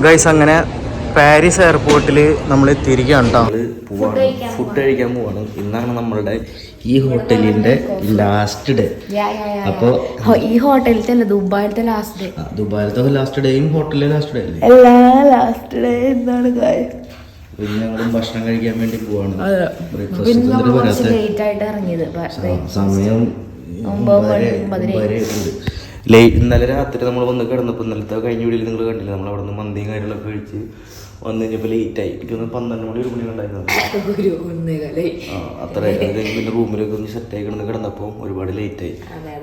Guys അങ്ങനെ Paris എയർപോർട്ടിൽ നമ്മൾ എത്തിയിരിക്കുകയാണ് കേട്ടോ. ഫുഡ് കഴിക്കാൻ പോവാണ്. ഇന്നാണ് നമ്മളുടെ ഈ ഹോട്ടലിന്റെ ലാസ്റ്റ് ഡേ. അപ്പോൾ ഈ ഹോട്ടലിലത്തെ അല്ല, ദുബായിലത്തെ ലാസ്റ്റ് ഡേ. ദുബായിലത്തെ ലാസ്റ്റ് ഡേയും ഹോട്ടലിലെ ലാസ്റ്റ് ഡേ അല്ലേ? എല്ലാ ലാസ്റ്റ് ഡേ എന്താണ് കാര്യം. ഞങ്ങളും ഭക്ഷണം കഴിക്കാൻ വേണ്ടി പോവാണ്. ലേറ്റ് ആയിട്ട് ഇറങ്ങിയത്, സമയം ഇന്നലെ രാത്രി നമ്മൾ വന്ന് കിടന്നപ്പോൾ ഇന്നലത്തെ കഴിഞ്ഞ വീട്ടിൽ നിങ്ങൾ കണ്ടില്ല, നമ്മൾ അവിടെ നിന്ന് മന്തിയും കാര്യങ്ങളൊക്കെ കഴിച്ച് വന്നു കഴിഞ്ഞപ്പോൾ ലേറ്റായി. എനിക്ക് 12 മണി 1 മണി ഉണ്ടായിരുന്നു. അത്ര പിന്നെ റൂമിലൊക്കെ ഒന്ന് സെറ്റായി കിടന്നപ്പോൾ ഒരുപാട് ലേറ്റായി.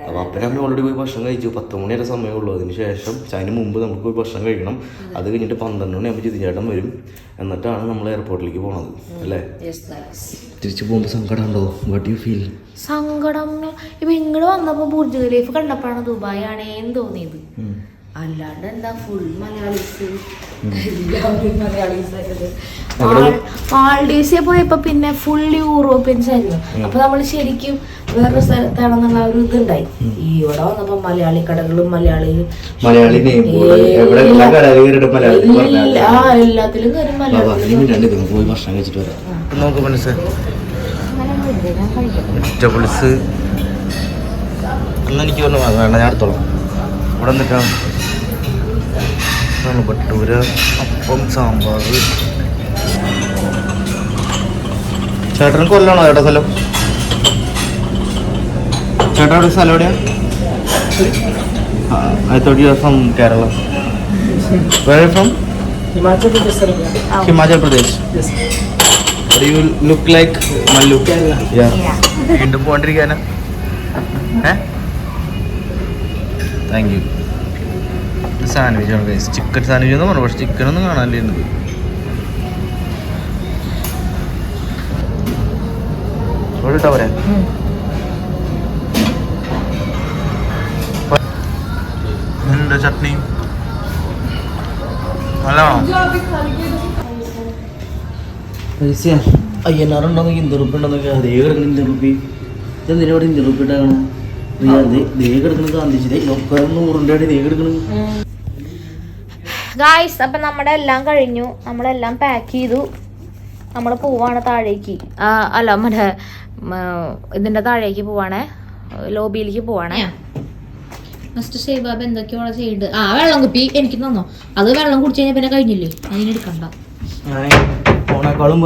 അപ്പോൾ അപ്പം നമ്മൾ ഓൾറെഡി പോയി ഭക്ഷണം കഴിച്ചു. 10 മണി വരെ സമയമുള്ളൂ. അതിന് ശേഷം അതിന് മുമ്പ് നമുക്ക് പോയി ഭക്ഷണം കഴിക്കണം. അത് കഴിഞ്ഞിട്ട് 12 മണിയാകുമ്പോൾ ജിതിചേട്ടൻ വരും. എന്നിട്ടാണ് നമ്മൾ എയർപോർട്ടിലേക്ക് പോണത് അല്ലേ? തിരിച്ചു പോകുമ്പോൾ സങ്കടം ഉണ്ടോ? What you feel? സങ്കടം ഇപ്പൊ ഇങ്ങോട്ട് വന്നപ്പോ ബുർജ് ഖലീഫ കണ്ടപ്പോഴാണ് ദുബായ് ആണേന്ന് തോന്നിയത്. അല്ലാണ്ട് എന്താ, ഫുൾ മലയാളീസ്, എല്ലാവരും മലയാളീസ്. മാൾഡീവ്സിൽ പോയപ്പോ പിന്നെ ഫുൾ യൂറോപ്യൻസ് ആയിരുന്നു. അപ്പൊ നമ്മൾ ശരിക്കും വേറെ സ്ഥലത്താണെന്നുള്ള ഒരു ഇതുണ്ടായി. ഇവിടെ വന്നപ്പോ മലയാളി കടകളും എല്ലാത്തിലും കയറി വെജിറ്റബിൾസ് എനിക്ക് വേണ്ട, ഞാൻ എടുത്തോളാം. ഇവിടെ നിന്നിട്ടാണ് ഭട്ടൂര, അപ്പം, സാമ്പാർ. ചേട്ടന് കൊല്ലാണോ ചേട്ടാ സ്ഥലം? ചേട്ടാ ഒരു സ്ഥലം എവിടെയാ? I thought you are from Kerala. Where are you from? Himachal Pradesh. Yes. What do you look like? Mallu. Yeah. വീണ്ടും പോണ്ടിരിക്കാനാ? Thank you. സാൻഡ്വിച്ചാണ് ഗൈസ്. ചിക്കൻ സാൻഡ്വിച്ച് എന്ന് പറഞ്ഞു, പക്ഷെ ചിക്കനൊന്നും കാണാനില്ല. ഇവിടെ ഇട്ടാ പോരെ? ഉണ്ട് ചട്നി നല്ലതാണോ? പൈസ 5000 ഉണ്ടോ? 200 ഉണ്ടോന്നൊക്കെ അതേ കിടക്കുന്ന 200. ഇതെന്തിനാ ഇവിടെ 200 ഇട്ടാകണം? ഗായ്സ്, അപ്പൊ നമ്മുടെ എല്ലാം കഴിഞ്ഞു. നമ്മളെല്ലാം പാക്ക് ചെയ്തു. നമ്മൾ പോവാണ് താഴേക്ക്. അല്ല, മറ്റേ ഇതിന്റെ താഴേക്ക് പോവാണേ, ലോബിയിലേക്ക് പോവാണേ. ഫസ്റ്റ് ഷെയ്ബാബ് എന്തൊക്കെയാണ് ചെയ്ത് വെള്ളം കുപ്പി എനിക്ക് തന്നോ. അത് വെള്ളം കുടിച്ചു കഴിഞ്ഞാൽ പിന്നെ കഴിഞ്ഞില്ലേ, അതിനെടുക്കണ്ട. പോണേക്കാളും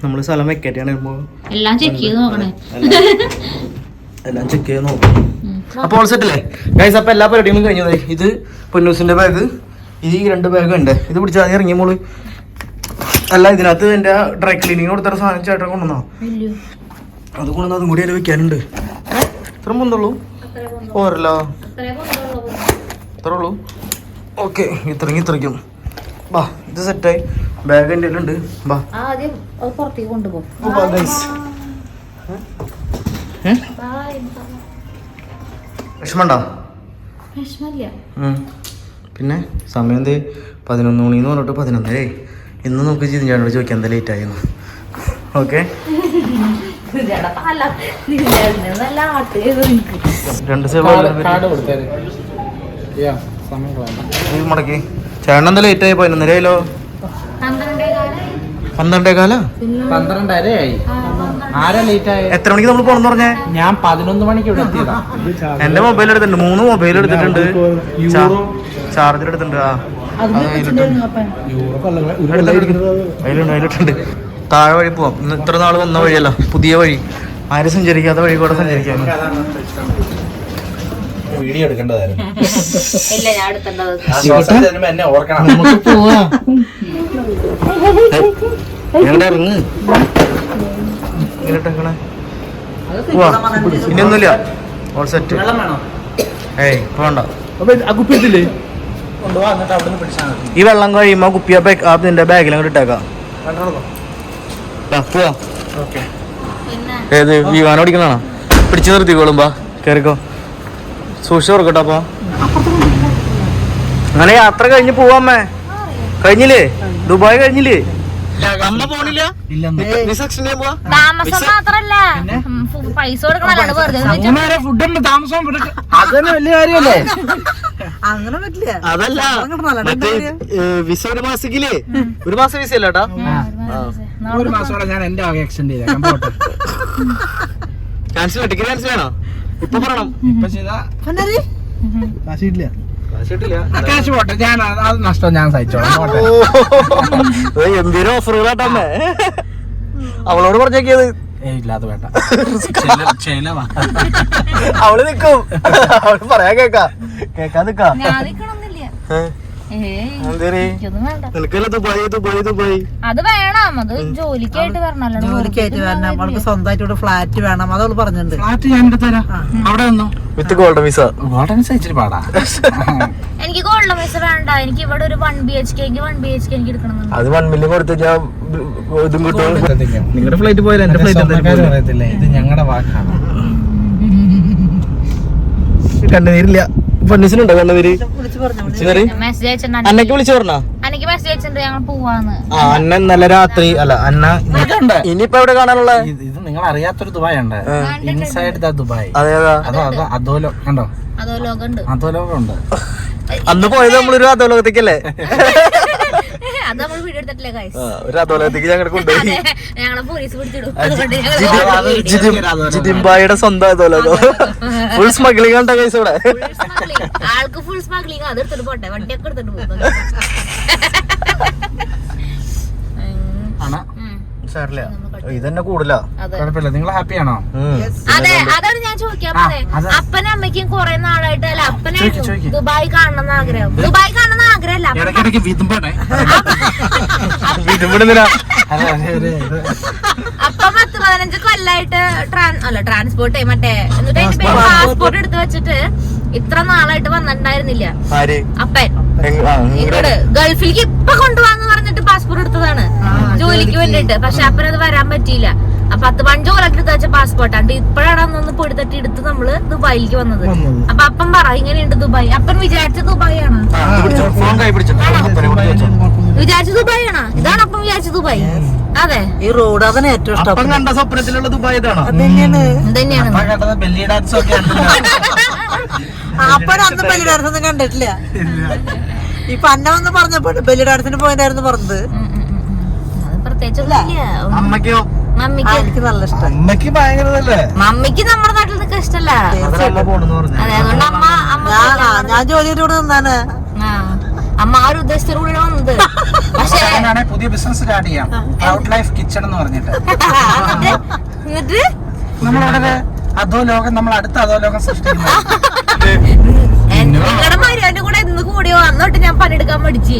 നമ്മള് സ്ഥലം വെക്കേറ്റാണ് എല്ലാം ചെക്ക് ചെയ്ത് നോക്കണേ. എല്ലാം ചെക്ക് ചെയ്ത് നോക്കും. അപ്പോൾ ഓൾ സെറ്റ് അല്ലേ ഗൈസ്? അപ്പോൾ എല്ലാ പരിപാടികളും കഴിഞ്ഞത്. ഇത് പൊന്നൂസിന്റെ ബാഗ്, ഈ 2 ബാഗ് ഉണ്ട്. ഇത് പിടിച്ചാൽ ഇറങ്ങിയ മോള് അല്ല, ഇതിനകത്ത് എൻ്റെ ഡ്രൈ ക്ലീനിങ് കൊടുത്ത സാധനം ചേട്ടൻ കൊണ്ടുവന്നോ? അത് കൊണ്ടുവന്ന് അതും കൂടി അതിൽ വെക്കാനുണ്ട്. ഇത്ര പൊന്തുള്ളൂ പോരല്ലോ? ഇത്ര ഉള്ളൂ. ഓക്കെ, ഇത്രയ്ക്കും ബാ. ഇത് സെറ്റായി. ബാഗ് എൻ്റെ ഉണ്ട്. ബാ പുറത്തേക്ക് കൊണ്ടുപോകും. വിഷമണ്ടോ? പിന്നെ സമയം എന്ത് 11 മണിന്ന് പറഞ്ഞിട്ട് 11:30. ഇന്ന് നമുക്ക് ജിതിചേട്ടനോട് ചോദിക്കാൻ എന്താ ലേറ്റ് ആയിരുന്നു. ഓക്കെ, 2 മടക്കി. ചേട്ടൻ എന്താ ലേറ്റ് ആയി? 11:30 ആയല്ലോ. 12:15 എത്ര മണിക്ക് നമ്മൾ പോണെന്ന് പറഞ്ഞേ? ഞാൻ 11 മണിക്ക് ഇവിടെ എത്തിയതാ. എന്റെ മൊബൈൽ എടുത്തിട്ടുണ്ട്, 3 മൊബൈൽ എടുത്തിട്ടുണ്ട്, ചാർജർ എടുത്തിട്ടുണ്ട്. അതിലുണ്ട്. താഴെ വഴി പോവാം. ഇത്ര നാള് വന്ന വഴിയല്ല, പുതിയ വഴി. ആരും സഞ്ചരിക്കാത്ത വഴി കൂടെ സഞ്ചരിക്കാൻ. വീഡിയോ എടുക്കേണ്ടതായിരുന്നു. നമുക്ക് പോവാ. ഞങ്ങളുടെ ഇറങ്ങ് ഇനിയൊന്നുമില്ല. All set. ഏയ് പോണ്ട. ഈ വെള്ളം കഴിയുമ്പോ കുപ്പിയ അതിന്റെ ബാഗിൽ അങ്ങോട്ട് ഇട്ടേക്കാം. പോവാ. ഏത് വിമാനം ഓടിക്കണോ? പിടിച്ചു നിർത്തിക്കോളുമ്പോ കേറിക്കോ. സൂക്ഷിച്ച് തുറക്കട്ടോ. അപ്പൊ അങ്ങനെ യാത്ര കഴിഞ്ഞ് പോവാമ്മേ. കഴിഞ്ഞില്ലേ? ദുബായ് കഴിഞ്ഞില്ലേ? അമ്മ പോണില്ല താമസം മാത്രല്ല പൈസ കൊടുക്കണല്ലോ വെറുതെ ഫുഡുണ്ട് താമസം അത് തന്നെ വലിയ കാര്യമല്ലേ? അങ്ങനെ പറ്റില്ല. അതല്ല മറ്റേ വിസ ഒരു മാസത്തിലേ ഒരു മാസം വിസ അല്ലേട്ടാ. ഒരു മാസത്തോടെ ഞാൻ എന്റെ ആകെ എക്സ്റ്റെൻഡ് ചെയ്തേക്കാം. പോട്ടെ. ക്യാൻസൽ ടിക്കറ്റ് ക്യാൻസൽ ചെയ്യണോ? ഇപ്പൊ പറയണം. ഇപ്പൊ ചെയ്താ കാശിട്ടില്ല. ക്യാഷ് പോട്ടെ. ഞാൻ അത് നഷ്ടം ഞാൻ സഹിച്ചോളാം. പോട്ടെ. എന്തേലും ഓഫറുകളാട്ടമ്മേ അവളോട് പറഞ്ഞേക്കിയത്. ഇല്ലാതെ വേണ്ട. അവള് നിക്കും. അവള് പറയാ കേക്കാ നിക്കാ. ഞാൻ നിക്കണമെന്നില്ല. നിനക്കല്ല ദുബായ് ദുബായ് ദുബായ്. അത് വേണം, അത് ജോലിക്കായിട്ട് വരണല്ലോ. ജോലിക്കായിട്ട് വരണം, അവൾക്ക് സ്വന്തമായിട്ട് ഇവിടെ ഫ്ലാറ്റ് വേണം, അതവള് പറഞ്ഞിട്ടുണ്ട്. ഫ്ലാറ്റ് ഞാൻ തരാം. അവിടെ നിന്നോ വിത്ത് ഗോൾഡൻ വിസ. ഗോൾഡൻ വിസ ഇച്ചിരി പാടാ. എനിക്ക് ഗോൾഡൻ വിസ വേണ്ട. എനിക്ക് ഇവിടെ ഒരു 1 BHK എനിക്ക് എടുക്കണം. അത് 1 മില്യൺ കൊടുത്ത് ഞാൻ ഇതും കിട്ടും. നിങ്ങളുടെ ഫ്ലൈറ്റ് പോയാലും എന്റെ ഫ്ലൈറ്റ് അറിയത്തില്ലേ? ഇത് ഞങ്ങളുടെ വാക്കാണ്. കണ്ണുനീരില്ല. പൊന്നിസിനുണ്ടോ കണ്ണുനീര്? മെസ്സേജ് അയച്ചിട്ടുണ്ട്. അന്നക്ക് വിളിച്ചു പറഞ്ഞാ? എനിക്ക് മെസ്സേജ് അയച്ചിട്ടുണ്ട് ഞങ്ങൾ പോവാന്ന്. അന്ന ഇന്നലെ രാത്രി അല്ല അന്ന ഇനിയിപ്പോ എവിടെ കാണാനുള്ള? ഇത് നിങ്ങൾ അറിയാത്തൊരു ദുബായ് ഉണ്ട്. Inside the Dubai. അതേതാ? അതോലോ കണ്ടോ? അതോ ലോകമുണ്ട്. അധോലോകം ഉണ്ട്. അന്ന് പോയത് നമ്മളൊരു അധോലോകത്തേക്കല്ലേ? അത് നമ്മൾ വീഡിയോ എടുത്തിട്ടില്ലേ ഗൈസ്? ഒരു അധോലോകത്തേക്ക് ഞങ്ങൾ കൊണ്ടുപോയി. ഞങ്ങളെ പോലീസ് പിടിച്ചിടും. ജിതിമ്പായുടെ സ്വന്തം അധോലോകം. ഫുൾ സ്മഗ്ലിംഗ് കണ്ട കേസ് ഇവിടെ. ആൾക്ക് ഫുൾ സ്മഗ്ലിംഗ്. അത് എടുത്തിട്ട് പോട്ടെ, വണ്ടിയൊക്കെ എടുത്തിട്ട് പോകും. ഇതന്നെ കൂടുതല. കുഴപ്പമില്ല. നിങ്ങൾ ഹാപ്പിയാണോ? അതെ, അതാണ് ഞാൻ ചോദിക്കാൻ പറഞ്ഞത്. അപ്പനും അമ്മയ്ക്കും കുറെ നാളായിട്ട് അല്ല അപ്പനായിരുന്നു ദുബായ് കാണണം ആഗ്രഹം. ദുബായ് കാണണം ആഗ്രഹമല്ല, ഇടയ്ക്കിടയ്ക്ക് വിതുമ്പണേ. അപ്പൊ 10-15 കൊല്ലായിട്ട് ട്രാൻസ്പോർട്ട് മറ്റേ എന്നിട്ട് അതിന്റെ പേര് പാസ്പോർട്ട് എടുത്ത് വെച്ചിട്ട് ഇത്ര നാളായിട്ട് വന്നിട്ടുണ്ടായിരുന്നില്ല. അപ്പൻ ഇങ്ങോട്ട് ഗൾഫിലേക്ക് ഇപ്പൊ കൊണ്ടുപോകാന്ന് പറഞ്ഞിട്ട് പാസ്പോർട്ട് എടുത്തതാണ് ജോലിക്ക് വേണ്ടിട്ട്. പക്ഷെ അപ്പനത് വരാൻ പറ്റിയില്ല. അപ്പൊ 10-15 കൊല്ലം എടുത്ത് വെച്ച പാസ്പോർട്ടാണ്ട് ഇപ്പഴാണ് അന്നൊന്ന് പൊടിത്തട്ടി എടുത്ത് നമ്മള് ദുബായിലേക്ക് വന്നത്. അപ്പൊ അപ്പൻ പറ ഇങ്ങനെയുണ്ട് ദുബായ്. അപ്പൻ വിചാരിച്ച ദുബായ് ആണ്. വിചാരിച്ച ദുബായ് ആണ്. ഇതാണ് അപ്പം വിചാരിച്ച ദുബായ്. അതെ, ഈ റോഡ് അതാണ് ഏറ്റവും ഇഷ്ടം. കണ്ട സ്വപ്നത്തിലുള്ള ദുബായ് ഇതാണ്. ഇതന്നെയാണ്. അപ്പഴന്ന് ബലി ഡാൻസൊന്നും കണ്ടിട്ടില്ല. ഇപ്പൊ അന്നൊന്ന് പറഞ്ഞപ്പോ ബലി ഡാൻസിന് പോയതായിരുന്നു പറഞ്ഞത്. അത് പ്രത്യേകിച്ചൊന്നുമില്ല. അമ്മയ്ക്കോ? മമ്മിക്ക് എനിക്ക് നല്ല ഇഷ്ടം. അമ്മക്ക് ഭയങ്കരതല്ലേ? മമ്മിക്ക് നമ്മുടെ നാട്ടിൽ നിൽക്കാൻ ഇഷ്ടല്ല. അതെ, അതുകൊണ്ട് ഞാൻ ജോലിയുടെ കൂടെ നിന്നാണ്. അമ്മ ആ ഒരു ഉദ്ദേശത്തോടു കൂടി വന്നത്. പക്ഷേ പുതിയ ബിസിനസ് സ്റ്റാർട്ട് ചെയ്യാം, പ്രൗഡ് ലൈഫ് കിച്ചൺ എന്ന് പറഞ്ഞിട്ട്. എന്നിട്ട് നമ്മളവിടെ അധോലോകം, നമ്മൾ അടുത്ത അധോലോകം സൃഷ്ടിക്കുന്നത്. നിങ്ങളുടെ മര്യാദ കൂടെ എന്ന് കൂടിയോ അന്നോട്ട് ഞാൻ പണിയെടുക്കാൻ പഠിച്ചേ.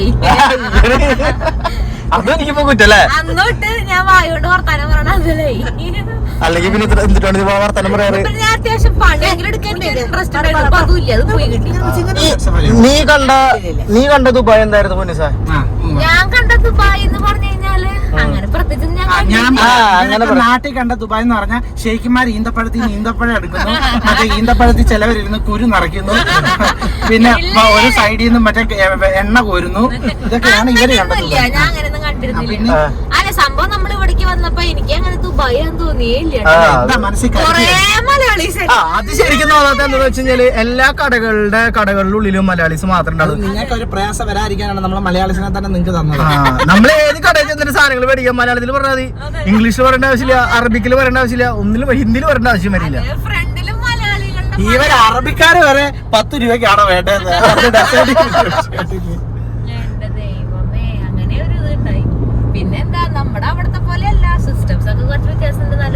അതെനിക്കിപ്പോ കുറ്റല്ലേ? അന്നോട്ട് ഞാൻ വായോണ്ട് വർത്താനം പറയണേ. അല്ലെങ്കിൽ പിന്നെ എന്തിട്ടാണ് വർത്താനം പറയാറ്? ഞാൻ അത്യാവശ്യം പണിയെങ്കിലും എടുക്കാൻ ഇൻട്രസ്റ്റ് ഉണ്ടായിരുന്നു. അപ്പൊ അതുമില്ല, അത് പോയി കിട്ടി. നീ കണ്ട ദുബായ് എന്തായിരുന്നു പൊന്നിസാ? ഞാൻ കണ്ട ദുബായ് എന്ന് പറഞ്ഞു കഴിഞ്ഞാല് അങ്ങനെ പ്രത്യേകിച്ച് ഞാൻ നാട്ടിൽ കണ്ട ദുബായ് എന്ന് പറഞ്ഞാൽ ഷെയ്ഖുമാർ ഈന്തപ്പഴത്തിൽ ഈന്തപ്പഴം എടുക്കുന്നു, മറ്റേ ഈന്തപ്പഴത്തിൽ ചിലവരിരുന്ന് കുരു നിറയ്ക്കുന്നു, പിന്നെ ഒരു സൈഡിൽ നിന്ന് മറ്റേ എണ്ണ കോരുന്നു. ഇതൊക്കെയാണ് ഇവര് കണ്ടത്. ഞാൻ അങ്ങനെയൊന്നും കണ്ടിരുന്നില്ല. അല്ല, സംഭവം നമ്മൾ ഇവിടേക്ക് വന്നപ്പോ എനിക്ക് അങ്ങനെ ദുബായ് ആണെന്ന് തോന്നിയില്ല. കൊറേ മലയാളീസ്. അത് ശരിക്കും തോന്നാത്ത എന്താന്ന് വെച്ച് കഴിഞ്ഞാല് എല്ലാ കടകളിലുള്ളിലും മലയാളീസ് മാത്രമേ ഉണ്ടാവും. നിങ്ങൾക്ക് ഒരു പ്രയാസം വരാതിരിക്കാനാണ് നമ്മളെ മലയാളീസിനെ തന്നെ നിങ്ങൾക്ക് തന്നത്. നമ്മൾ ഏത് കടയിൽ ചെന്നിട്ട് സാധനങ്ങൾ മേടിക്കാം മലയാളത്തിൽ പറഞ്ഞാൽ മതി. ഇംഗ്ലീഷിൽ പറയേണ്ട ആവശ്യമില്ല, അറബിക്കിൽ പറയേണ്ട ആവശ്യമില്ല, ഒന്നിലും ഹിന്ദിയിൽ പറയേണ്ട ആവശ്യം വരില്ല. ഫ്രണ്ടിലും മലയാളികളുടെ ഇവർ അറബിക്കാര് വരെ 10 രൂപയ്ക്കാണോ വേണ്ടത്? എന്റെ ദൈവമേ, അങ്ങനെ ഒരു ഇത് ഉണ്ടായി. പിന്നെന്താ, നമ്മുടെ അവിടത്തെ പോലെയല്ല, സിസ്റ്റംസ് ഒക്കെ കുറച്ച് വ്യത്യാസമുണ്ട്. നല്ല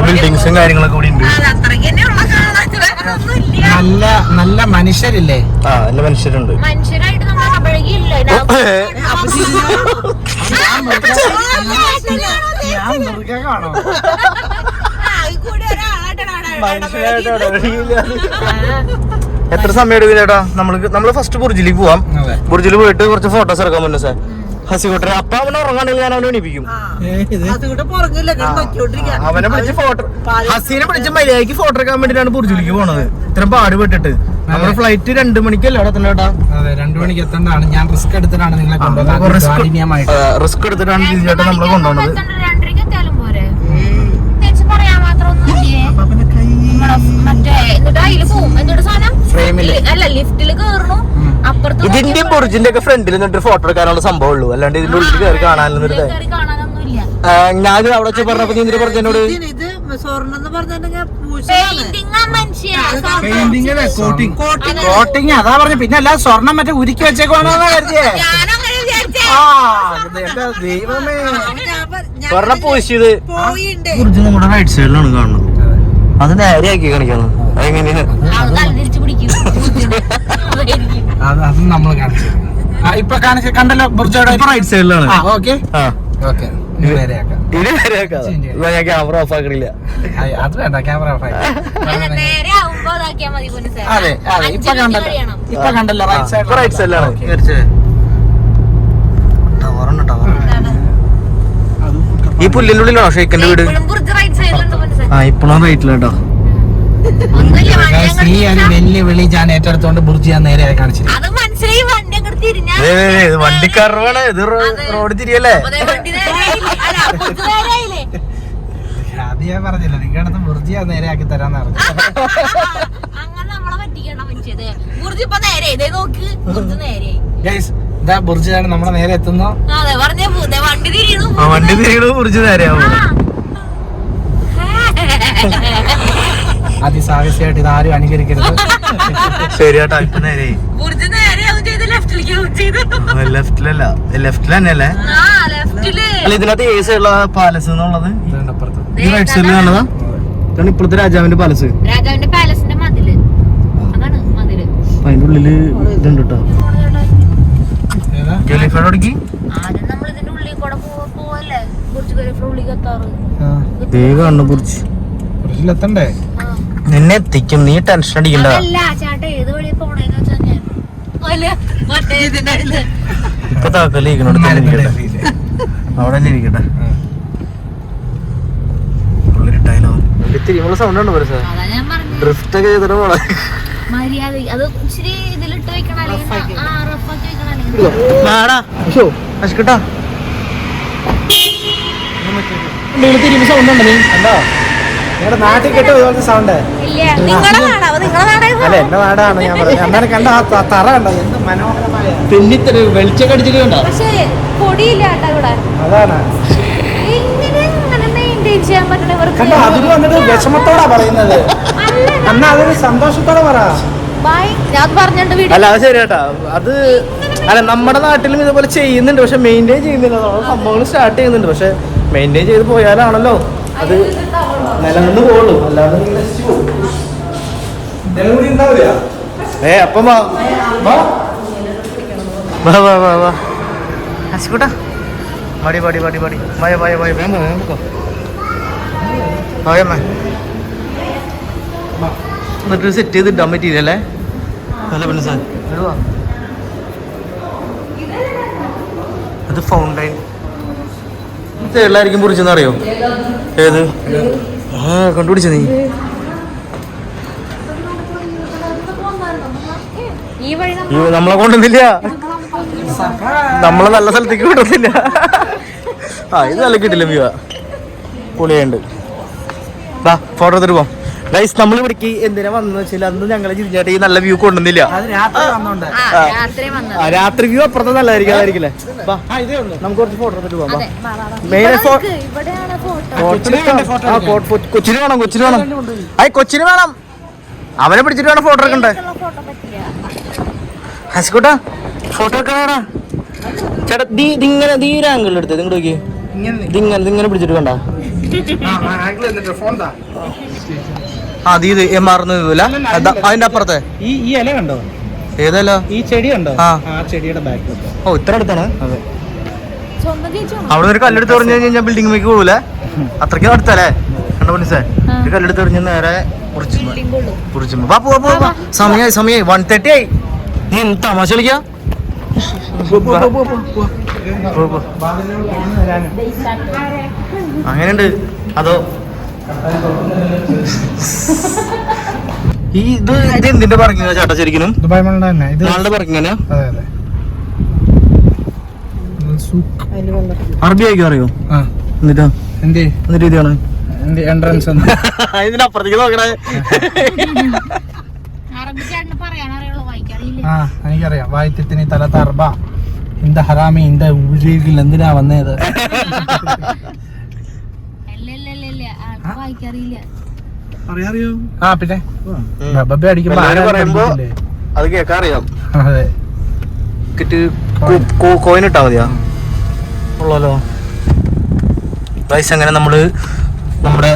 ബിൽഡിങ്സും കാര്യങ്ങളൊക്കെ കൂടി ഉണ്ട്. നല്ല മനുഷ്യരില്ലേ? നല്ല മനുഷ്യരുണ്ട്. മനുഷ്യരായിട്ട് നമ്മൾ പഴകിയില്ല. ഞാൻ മൃഗമാണോ? എത്ര സമയം എടുക്കും ചേട്ടാ? നമ്മള് ഫസ്റ്റ് ബുർജിലേക്ക് പോവാം. ബുർജിൽ പോയിട്ട് കുറച്ച് ഫോട്ടോസ് എടുക്കാൻ പറ്റും സാർ. ഹസിക്കോട്ടെ അപ്പ അവനെ ഉറങ്ങാണെങ്കിൽ ഞാൻ അവനെ എണീപ്പിക്കും. അവനെ വിളിച്ച് ഫോട്ടോ, ഹസീനെ വിളിച്ച് മര്യാദയ്ക്ക് ഫോട്ടോ എടുക്കാൻ വേണ്ടിട്ടാണ് ബുർജിലേക്ക് പോണത്. ഇത്രയും പാടുപെട്ടിട്ട് നമ്മുടെ ഫ്ലൈറ്റ് 2 മണിക്കല്ലേ അവിടെ എത്തണ്ട ചേട്ടാ? അതെ 2 മണിക്ക് എത്തേണ്ടതാണ്. ഞാൻ റിസ്ക് എടുത്തിട്ടാണ് നിങ്ങളെ കൊണ്ടുപോകുന്നത്. റിസ്ക് എടുത്തിട്ടാണ് ചേട്ടാ നമ്മളെ കൊണ്ടുപോകുന്നത്. ഇതിന്റെ ബുർജിന്റെ ഒക്കെ ഫ്രണ്ടിൽ നിന്നിട്ട് ഫോട്ടോ എടുക്കാനുള്ള സംഭവം ഉള്ളൂ, അല്ലാണ്ട് ഇതിന്റെ ഉള്ളിൽ കയറി കാണാനൊന്നും. ഞാൻ അവിടെ വെച്ച് പറഞ്ഞപ്പോ നീ എന്തിനു പറഞ്ഞോട് ഇത് സ്വർണ്ണം എന്ന് പറഞ്ഞിട്ടുണ്ടെങ്കിൽ കോട്ടിങ് അതാ പറഞ്ഞു. പിന്നെ അല്ല സ്വർണം മറ്റേ ഉരുക്കി വെച്ചേക്കോണോ കരുതിയേ. ദൈവമേ പറഞ്ഞ പൂശിയത്. പോയിണ്ട്. ബുർജ് നമ്മുടെ റൈറ്റ് സൈഡിലാണ് കാണുന്നത്. അത് നേരെയാക്കി കാണിക്കുന്നത്. അതെങ്ങനെയാ? അത് നമ്മൾ കാണിച്ചു. ഇപ്പൊ കാണിച്ച കണ്ടല്ലോ ബുർജയുടെ റൈറ്റ് സൈഡിലാണ്. ഓക്കെ ഓക്കെ ഞാൻ ക്യാമറ ഓഫ് ആക്കണില്ല. അത് വേണ്ട, ക്യാമറ ഓഫ് ആയി. അതെ അതെ ഇപ്പൊ കണ്ടല്ലോ റൈറ്റ് സൈഡിലാണ്. ടവറുണ്ട്, ടവർ. ഈ പുല്ലിന്റെ ഉള്ളിലാണോ ഷെയ്ഖിന്റെ വീട്? ആ ഇപ്പഴും റൈറ്റിലാട്ടോ. ഈ ഒരു വെല്ലുവിളി ഞാൻ ഏറ്റെടുത്തോണ്ട് ബുർജ് ഞാൻ നേരെ കാണിച്ചില്ല. വണ്ടിക്കാരനാണ് ഇത്. റോഡ് തിരിയല്ലേ? അത് ഞാൻ പറഞ്ഞില്ല, നിങ്ങളുടെ ബുർജി ഞാൻ നേരെ ആക്കി തരാന്ന് പറഞ്ഞു. ബുർജിയാണ് നമ്മളെ നേരെ എത്തുന്നു. വണ്ടി തിരിയണു, ബുർജ് നേരെയാവും. അതിസാഹസികമായിട്ട് ഇത് ആരും അനുകരിക്കരുത്. ശരിയാട്ടാ, ഇപ്പൊ നേരെ ലെഫ്റ്റിലല്ല, ലെഫ്റ്റിൽ തന്നെയല്ലേ? അല്ല ഇതിനകത്ത് ഏ സൈഡുള്ള പാലസ് എന്നുള്ളത് ഈ റൈറ്റ് സൈഡിൽ കാണുന്നതാ. ഇതാണ് ഇപ്പോഴത്തെ രാജാവിന്റെ പാലസ്. രാജാവിന്റെ പാലസിന്റെ മതില്. അതിന്റെ ഉള്ളില് ഇതുണ്ട് കേട്ടോ. ഗലീഫയോടക്ക് ആദ്യം നമ്മൾ ഇതിന്റെ ഉള്ളിൽ കൂടെ പോവല്ലേ, ബുർജ് ഖലീഫ ഉള്ളിൽ എത്താറ്. കാണുന്നു ബുർജ്. ബുർജിലെത്തണ്ടേ? നിന്നെ എത്തിക്കും, നീ ടെൻഷൻ അടിക്കണ്ട. ചേട്ടാ ഏത് വഴി പോണേന്ന് വെച്ചാ ഇപ്പൊ താക്കല്ലേ ഇരിക്കണോട് ഇരിക്കട്ടെ, അവിടെ തന്നെ ഇരിക്കട്ടെ. തിരിയുമ്പോൾ സൗണ്ട് ഉണ്ട് സാർ. ഡ്രിഫ്റ്റ് ഒക്കെ ചെയ്തിട്ട് പോണേ മര്യാദ. അത് ഇച്ചിരി ഇതിലിട്ട് വെക്കണം, അല്ലെങ്കിൽ തിരിയുമ്പോ സൗണ്ട് ഉണ്ട്. നീ കണ്ടോ നിങ്ങളുടെ നാട്ടിൽ കേട്ടോ ഇതുപോലത്തെ സൗണ്ട്? അല്ല എന്റെ നാടാണ് ഞാൻ പറഞ്ഞത്. അന്നേരം കണ്ട ആ തറ കണ്ടോ, എന്ത് മനോഹരമായ തെന്നിത്തര വെളിച്ചൊക്കെ അടിച്ചിട്ട് കണ്ടോ? അതാണ് കണ്ടോ. അതിന് വന്നിട്ട് വിഷമത്തോടാ പറയുന്നത്. അന്നാ അതൊരു സന്തോഷത്തോടെ പറ. അല്ല അത് ശരിയാട്ടാ. അത് അല്ല നമ്മുടെ നാട്ടിലും ഇതുപോലെ ചെയ്യുന്നുണ്ട്, പക്ഷെ മെയിൻറ്റെയിൻ ചെയ്യുന്നില്ല. സംഭവങ്ങൾ സ്റ്റാർട്ട് ചെയ്യുന്നുണ്ട്, പക്ഷെ മെയിൻറ്റെയിൻ ചെയ്ത് പോയാലാണല്ലോ അത് നിലനിന്ന് പോകുള്ളൂ, അല്ലാതെ അപ്പം ഹസിക്കൂട്ടാ മടി പടി പടി പടി ഭയ ഭയ ഭയ വേമ്പോ ഭയമ്മ എന്നിട്ട് സെറ്റ് ചെയ്തിട്ടാൻ പറ്റിയില്ലല്ലേ? നല്ല പിന്നെ സാർ എഴുവാ. ഇത് ഫൗണ്ടൈൻ എല്ലായിരിക്കും കുറിച്ചെന്നറിയോ? ഏത് കണ്ടുപിടിച്ച നീ? നമ്മളെ കൊണ്ടുവന്നില്ല, നമ്മളെ നല്ല സ്ഥലത്തേക്ക് കൊണ്ടുവന്നില്ല. ആ ഇത് നല്ല കിട്ടില്ല വ്യൂ, പൊളിയുണ്ട്. വാ ഫോട്ടോ എടുത്തിട്ട് പോവാം. ഗൈസ് നമ്മൾ ഇവിടേക്ക് എന്തിനാ വന്നെന്ന് വെച്ചാൽ അന്ന് ഞങ്ങളെ ചിരിഞ്ഞാട്ട് ഈ നല്ല വ്യൂ കൊണ്ടുവന്നില്ല. രാത്രി വ്യൂ അപ്പുറത്തെ നല്ലതായിരിക്കും, അതായിരിക്കില്ലേ? നമുക്ക് കുറച്ച് ഫോട്ടോ എടുത്തിട്ട് പോവാം. കൊച്ചിന് വേണം, കൊച്ചിന് വേണം, അയ് കൊച്ചിന് വേണം. അവനെ പിടിച്ചിട്ട് വേണം ഫോട്ടോ എടുക്കണ്ടേ? ഹസിക്കൂട്ടാ ഫോട്ടോ എടുക്കണ ചേട്ടാ. ഇതിങ്ങനെ ഒരു ആംഗിൾ എടുത്തത് ഇങ്ങോട്ട് നോക്കി. ഇതിങ്ങനെ പിടിച്ചിട്ട് കണ്ട ഇത് മാറുന്നില്ല. അതിന്റെ അപ്പുറത്തെ ഈ ഇല കണ്ടോ? ഏതല്ല? ഈ ചെടി കണ്ടോ? ആ ചെടിയുടെ ബാക്കിൽ. ഓ ഇത്ര അടുത്താണ്. അവിടെ ഒരു കല്ലെടുത്ത് പറഞ്ഞു കഴിഞ്ഞാൽ ബിൽഡിംഗ് മേക്ക് പോകൂലേ? അത്രയ്ക്കും അടുത്തല്ലേ? കണ്ടോ പോലീസേ? ഒരു കല്ലെടുത്ത് പറഞ്ഞ് നേരെ സമയായി സമയായി 1:30 ആയി. നീ തമാശ കളിക്കാ? അങ്ങനെയുണ്ട് അതോ? ഇത് എന്തിന്റെ പറഞ്ഞ ചേട്ടാ ശരിക്കും? ദുബായ് മണ്ട തന്നെ ഇത്. നാളുടെ പറഞ്ഞ അതെ അതെ. അറബി ആയിക്കോ അറിയോ? എന്നിട്ടാ എന്ത് എന്ത് രീതിയാണ് എൻട്രൻസ്? ഇതിനപ്പുറത്തേക്ക് നോക്കണേ. ആ എനിക്കറിയാം. വായിത്യത്തിന് തല തർബ ഇന്ത ഹറാമി ഇന്ത ഊരിൽ എന്തിനാ വന്നത്? അറിയാറിയോ? ആ പിന്നെ ബബ്ബ അടിക്കുമ്പോ പറയുമ്പോ അത് കേൾക്കാൻ അറിയാം. അതെ. കോയിൻ ഇട്ടാ മതിയാ ഉള്ളല്ലോ. ഗൈസ് അങ്ങനെ നമ്മള് നമ്മുടെ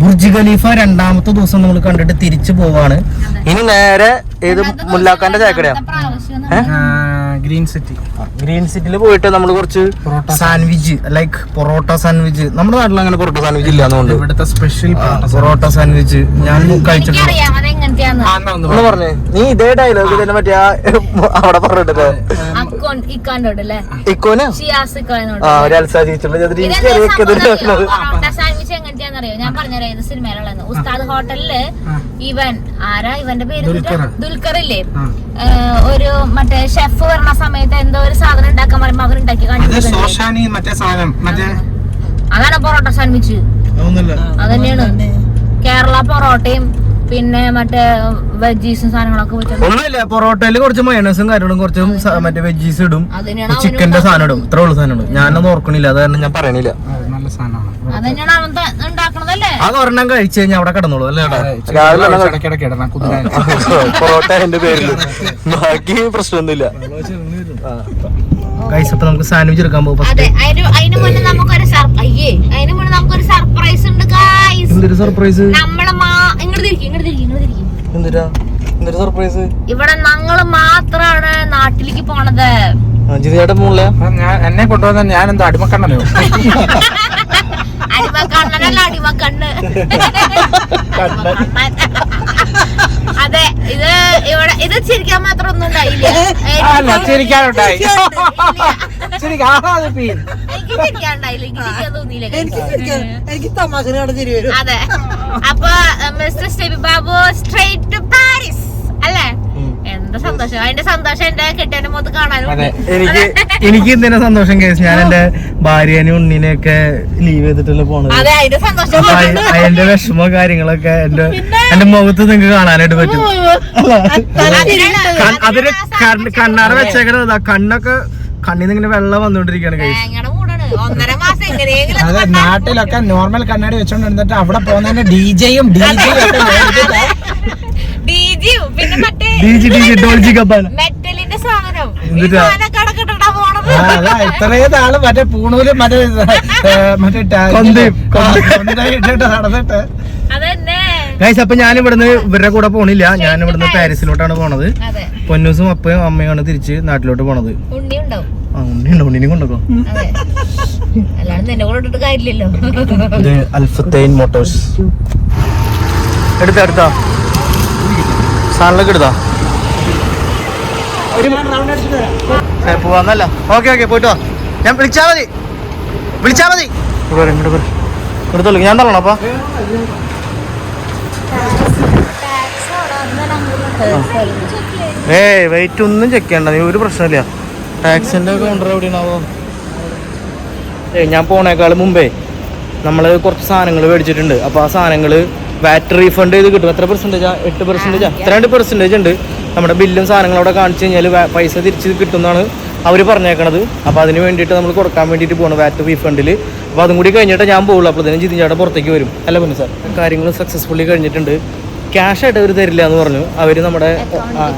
ബുർജ് ഖലീഫ 2ാമത്തെ ദിവസം നമ്മൾ കണ്ടിട്ട് തിരിച്ചു പോവാണ്. ഇനി നേരെ ഏത് മുല്ലാക്കാന്റെ ചായക്കടയാ? Green City. ഗ്രീൻ സിറ്റിയിൽ പോയിട്ട് നമ്മൾ കുറച്ച് സാൻഡ്വിച്ച് ലൈക്ക് പൊറോട്ട സാൻഡ്വിച്ച്. നമ്മുടെ നാട്ടിൽ അങ്ങനെ പൊറോട്ട സാൻഡ്വിച്ച് ഇല്ലാന്നുകൊണ്ട് ഇവിടുത്തെ സ്പെഷ്യൽ പൊറോട്ട സാൻഡ്വിച്ച് ഞാൻ കഴിച്ചിട്ടുണ്ട്. ഒന്ന് പറഞ്ഞേ നീ ഇതേ ഡയലോഗ് തന്നെ മറ്റേ അവിടെ പറഞ്ഞിട്ടല്ലേ ഇക്കോന് ഒരു അൽസാ ചേച്ചിട്ടുള്ള ഞാൻ പറഞ്ഞുതരാം ഏത് സിനിമയിലുള്ളത്. ഉസ്താദ് ഹോട്ടലില് ഇവന്റെ പേര് ദുൽഖറില്ലേ, ഒരു മറ്റേ ഷെഫ് വരണ സമയത്ത് എന്തോ ഒരു സാധനം ഉണ്ടാക്കാൻ പറയുമ്പോ അവരുണ്ടാക്കി അതാണ് പൊറോട്ട സാൻഡ്വിച്ച്. അതന്നെയാണ് കേരള പൊറോട്ടയും പിന്നെ മറ്റേ വെജീസും സാധനങ്ങളൊക്കെ വെച്ചിട്ട്. ഒന്നുമില്ല, പൊറോട്ടയില് കുറച്ച് മയോണൈസും കാര്യങ്ങളും കുറച്ചും മറ്റേ വെജീസ് ഇടും, ചിക്കന്റെ സാധനം ഇടും, ഇത്ര ഉള്ള സാധനം ഇടും. ഞാനൊന്നും ഓർക്കണില്ല, അത് കാരണം ഞാൻ പറയണില്ല. അതന്നെയാണ് അവൻ ഉണ്ടാക്കണതല്ലേ. അത് ഒരെണ്ണം കഴിച്ചു കഴിഞ്ഞാൽ അവിടെ കിടന്നോളൂ അല്ലേ? പൊറോട്ട എന്റെ പേരിൽ, ബാക്കി പ്രശ്നമൊന്നുമില്ല. ഗൈസ് അപ്പൊ നമുക്ക് സാൻഡ്വിച്ച് എടുക്കാൻ പോകും. അതിന് മുന്നേ നമുക്കൊരു സർപ്രൈസ് ഉണ്ട് ഗൈസ്. എന്തൊരു സർപ്രൈസ്? നമ്മള് എന്തൊരു സർപ്രൈസ്? ഇവിടെ ഞങ്ങള് മാത്രാണ് നാട്ടിലേക്ക് പോണത്. ജിതേട്ടൻ പോണില്ല? എന്നെ കൊണ്ടുവന്ന ഞാൻ എന്താ അടിമക്കണ്ണനോ? അടിമക്കണ്ണനല്ല, അടിമക്കണ്ണ്. അതെ, ഇത് ചിരിക്കാൻ മാത്രം ഒന്നും ഉണ്ടായില്ല. ചിരിക്കാനുണ്ടായി. എനിക്ക് ചിരിക്കാനുണ്ടായില്ല, എനിക്ക് ചിരിക്കാൻ തോന്നിയില്ല. എനിക്ക് തമാശ വരും. അതെ, അപ്പൊ mister Steby Babu straight to Paris അല്ലേ? എന്താ സന്തോഷം, അതിന്റെ സന്തോഷം എന്റെ കെട്ടിയന്റെ മുഖത്ത് കാണാനും. എനിക്ക് എന്തിനാ സന്തോഷം കേസ്, ഞാൻ എന്റെ ഭാര്യനെയും ഉണ്ണിനെയൊക്കെ ലീവ് ചെയ്തിട്ടല്ലേ പോണത്. അതെ, അതിന്റെ സന്തോഷം, അതിന്റെ വിഷമോ കാര്യങ്ങളൊക്കെ എന്റെ മുഖത്ത് നിങ്ങൾക്ക് കാണാനായിട്ട് പറ്റും. അതിന് കണ്ണാറ വെച്ചേക്കണത് കണ്ണൊക്കെ കണ്ണിന്ന് ഇങ്ങനെ വെള്ളം വന്നോണ്ടിരിക്കാണ് കേസ്. അതെ, നാട്ടിലൊക്കെ നോർമൽ കണ്ണാടി വെച്ചോണ്ട് എന്നിട്ട് അവിടെ പോകുന്നതിന്റെ ഡിജെയും മെറ്റലിന്റെ സാധനം ഇത്രയും നാള് മറ്റേ പൂണൂലും മറ്റേ ഇട്ടിട്ട് നടന്നിട്ട്. ഗൈസ് അപ്പൊ ഞാൻ ഇവിടുന്ന് ഇവരുടെ കൂടെ പോണില്ല, ഞാൻ ഇവിടുന്ന് പാരീസിലോട്ടാണ് പോണത്. പൊന്നൂസും അപ്പയും അമ്മയാണ് തിരിച്ച് നാട്ടിലോട്ട് പോണത്. ഉണ്ണിനെ കൊണ്ടോ? ഇത് അൽഫത്തൈൻ മോട്ടോഴ്സ്. എടുത്താ സാധനങ്ങളൊക്കെ എടുത്താ പോവാന്നല്ല. ഓക്കെ പോയിട്ട് വാ, ഞാൻ വിളിച്ചാ മതി. എടുത്തോളൂ, ഞാൻ തരണം. അപ്പൊ വെയിറ്റ് ഒന്നും ചെക്ക് ചെയ്യണ്ട, നീ ഒരു പ്രശ്നമില്ല. ടാക്സിന്റെ കൗണ്ടർ എവിടെയാണാവോ? ഞാൻ പോണേക്കാൾ മുമ്പേ നമ്മൾ കുറച്ച് സാധനങ്ങൾ മേടിച്ചിട്ടുണ്ട്. അപ്പോൾ ആ സാധനങ്ങൾ വാറ്റ് റീഫണ്ട് ചെയ്ത് കിട്ടും. എത്ര പെർസെൻറ്റേജാ? 8%. 2% ഉണ്ട്. നമ്മുടെ ബില്ലും സാധനങ്ങളും അവിടെ കാണിച്ചു കഴിഞ്ഞാൽ പൈസ തിരിച്ച് കിട്ടുമെന്നാണ് അവർ പറഞ്ഞേക്കണത്. അപ്പോൾ അതിന് വേണ്ടിയിട്ട് നമ്മൾ കൊടുക്കാൻ വേണ്ടിയിട്ട് പോകണം വാറ്റ് റീഫണ്ടിൽ. അപ്പോൾ അതും കൂടി കഴിഞ്ഞിട്ട് ഞാൻ പോകുള്ളൂ. അപ്പോൾ അതിന് ജിതിൻ ചേട്ടൻ പുറത്തേക്ക് വരും. അല്ല പിന്നെ സാർ, കാര്യങ്ങൾ സക്സസ്ഫുള്ളി കഴിഞ്ഞിട്ടുണ്ട്. ക്യാഷായിട്ട് അവർ തരില്ല എന്ന് പറഞ്ഞു. അവർ നമ്മുടെ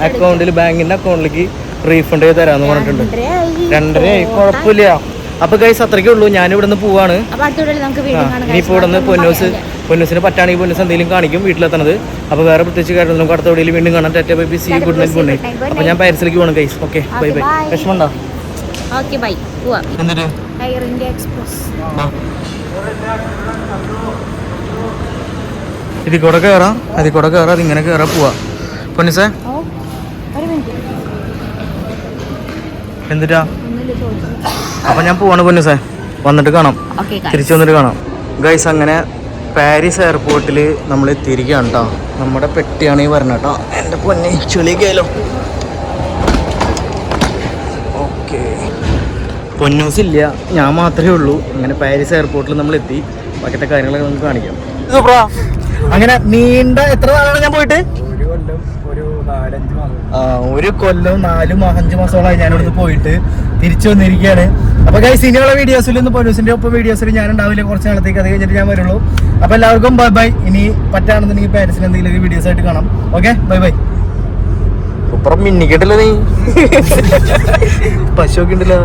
അക്കൗണ്ടിൽ, ബാങ്കിൻ്റെ അക്കൗണ്ടിലേക്ക് റീഫണ്ട് ചെയ്ത് തരാമെന്ന് പറഞ്ഞിട്ടുണ്ട്. 2:30 കുഴപ്പമില്ല. അപ്പൊ ഗൈസ് അത്രയ്ക്കേ ഉള്ളൂ. ഞാൻ ഇവിടെ നിന്ന് പോവാണ്. ഇനിയിപ്പോൾ ഇവിടെ നിന്ന് പൊന്നൂസിന് പറ്റാണെങ്കിൽ പൊന്നൂസ് എന്തെങ്കിലും കാണിക്കും വീട്ടിലെത്തണത്. അപ്പോൾ വേറെ പ്രത്യേകിച്ച് കാര്യം നമുക്ക് അടുത്ത വീഡിയോയിൽ വീണ്ടും കാണാം. Tata bye bye, see you, good night. അപ്പോൾ ഞാൻ പാരീസിലേക്ക് പോകണം ഗൈസ്. Okay bye bye. വിഷമമുണ്ടോ? എന്നിട്ട് ഇതിൽ കൂടെ കയറാം, അതിങ്ങനെ കയറാൻ പോവാ. പൊന്നൂസേ എന്തിട്ടാ? അപ്പൊ ഞാൻ പോവാണ് പൊന്നൂസേ, വന്നിട്ട് കാണാം, തിരിച്ചു വന്നിട്ട് കാണാം. ഗൈസ് അങ്ങനെ പാരീസ് എയർപോർട്ടിൽ നമ്മൾ എത്തിയിരിക്കുകയാണ് കേട്ടോ. നമ്മുടെ പെട്ടിയാണ് ഈ പറഞ്ഞ കേട്ടോ. എൻ്റെ പൊന്നെ ചുളിക്കാലോ. ഓക്കെ, പൊന്നൂസ് ഇല്ല, ഞാൻ മാത്രമേ ഉള്ളൂ. അങ്ങനെ പാരീസ് എയർപോർട്ടിൽ നമ്മൾ എത്തി. ബാക്കിത്തെ കാര്യങ്ങളൊക്കെ നമുക്ക് കാണിക്കാം. അങ്ങനെ നീണ്ട എത്ര നാളാണ് ഞാൻ പോയിട്ട്? 1 കൊല്ലം 4-5 മാസത്തോളമായി ഞാൻ ഇവിടുന്ന് പോയിട്ട് തിരിച്ചു വന്നിരിക്കുകയാണ്. അപ്പൊ ഗൈസ്, ഇനിയുള്ള വീഡിയോസിൽ ഒന്ന് പൊന്നൂസിന്റെ ഒപ്പം വീഡിയോസിൽ ഞാൻ ഉണ്ടാവില്ല കുറച്ച് നാളത്തേക്ക്. അത് കഴിഞ്ഞിട്ട് ഞാൻ വരുള്ളൂ. അപ്പൊ എല്ലാവർക്കും ബൈ ബൈ. ഇനി പറ്റാണെന്നുണ്ടെങ്കിൽ പാരീസിൽ എന്തെങ്കിലും വീഡിയോസ് ആയിട്ട് കാണാം. Okay, bye by. സൂപ്പർ മിന്നിക്കിട്ടല്ലോ നീ. പശു ഒക്കെ ഉണ്ടല്ലോ.